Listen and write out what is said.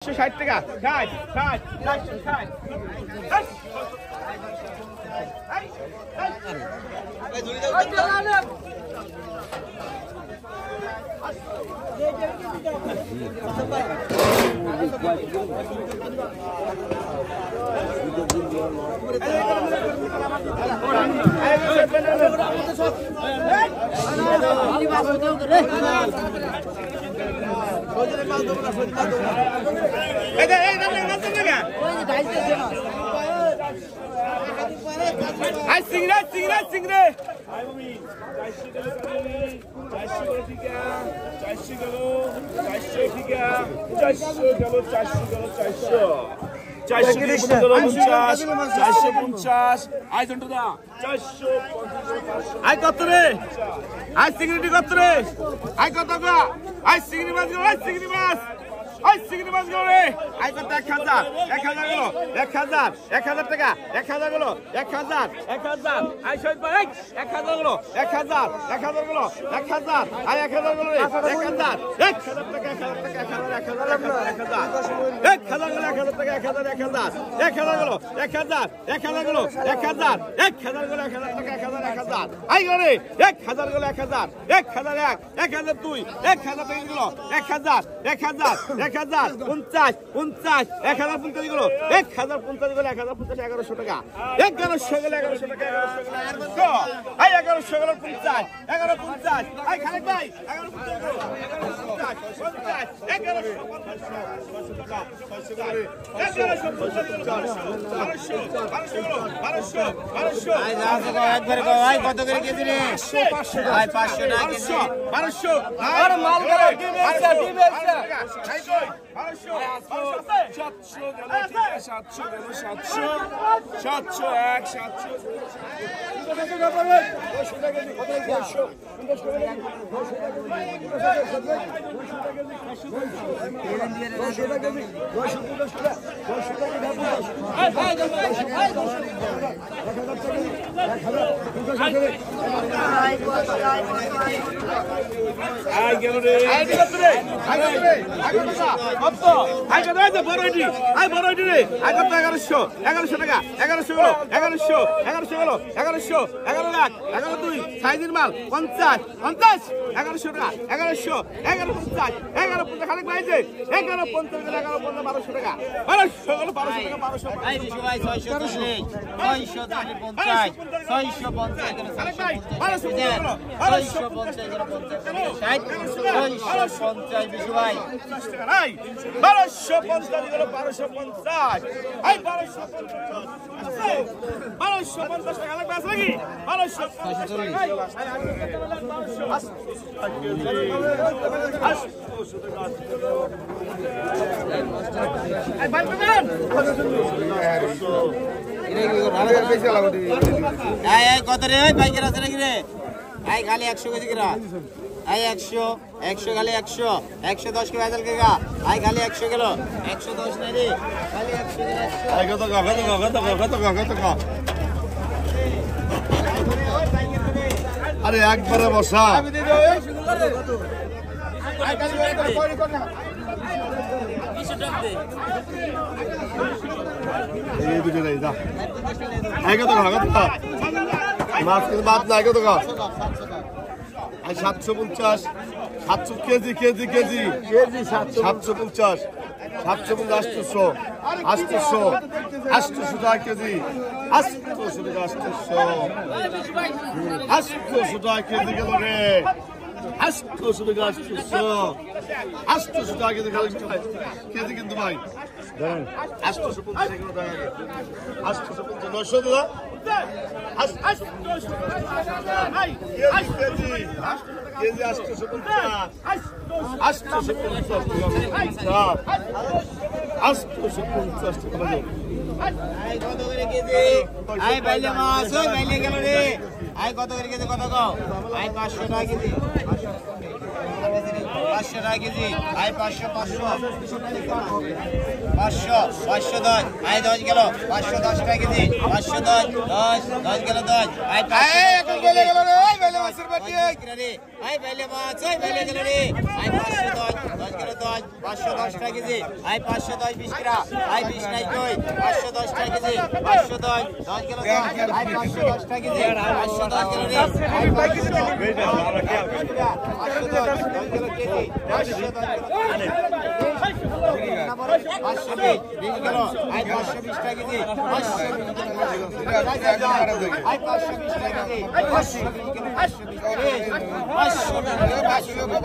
60 টাকা খাই খাই খাই চিংড়ি মাছ গেল রে আই কত 1000 গেল 1000 টাকা 1000 গেল 1000 আই শহীদ ভাই 1000 গেল 1000 গেল 1000 আই 1000 গেল রে 1000 টাকা 1000 টাকা 1000 গেল 1000 টাকা 1000 গেল 1000 গেল 1000 গেল 1000 আই গেল রে 1000 গেল 1000 1001 দুই 1000 টাকা গেল 1000 50 1050 গেল 1050 গেল 1100 টাকা 1100 গেল 1100 টাকা 1100 আই 1100 গেল 50 1150 আই খালেক ভাই কত রে বাইকের আছে নাকি রে আই খালি 100 কেজি কিরা আই 100 খালি 110 কে বাজাল কেগা আই খালি 100 গেল 110 নাই রে খালি 100 গেল আই কত আরে একবারে বসা এই দুটো নাই দা আই কত মাছ কিন্তু বাদ না কত কা আই 750 700 কেজি 750 800 টাকা কেজি 800 টাকা কেজি গেল রে 800 টাকা 800 টাকা কেজি কিন্তু ভাই ধরেন 850 কিলো টাকা 850 900 টাকা কেজি 850 টাকা আই কত করে কেজি আই বাইলে মাছ ওই বাইলে গেল রে আই কত করে কেজি কত কও আই 500 টাকা কেজি 500 টাকা কেজি আই 500 510 আই 10 গেল 510 টাকা কেজি 510 গেল 10 আই এখন বেলে গেল রে ওই বেলে মাছের বাটি আই বেলে মাছ ওই বেলে গেল রে আই 510 গেল 10 510 টাকা কেজি আই 510 20 গ্রা আই 20 নাই কই 510 টাকা কেজি 510 10 গেল 10 আই 510 টাকা কেজি 510 গেল রে আই 510 10 গেল কেজি 510 520 গেল আই 520 টাকা কেজি 520 আই 520 টাকা কেজি 520 গেল 520 520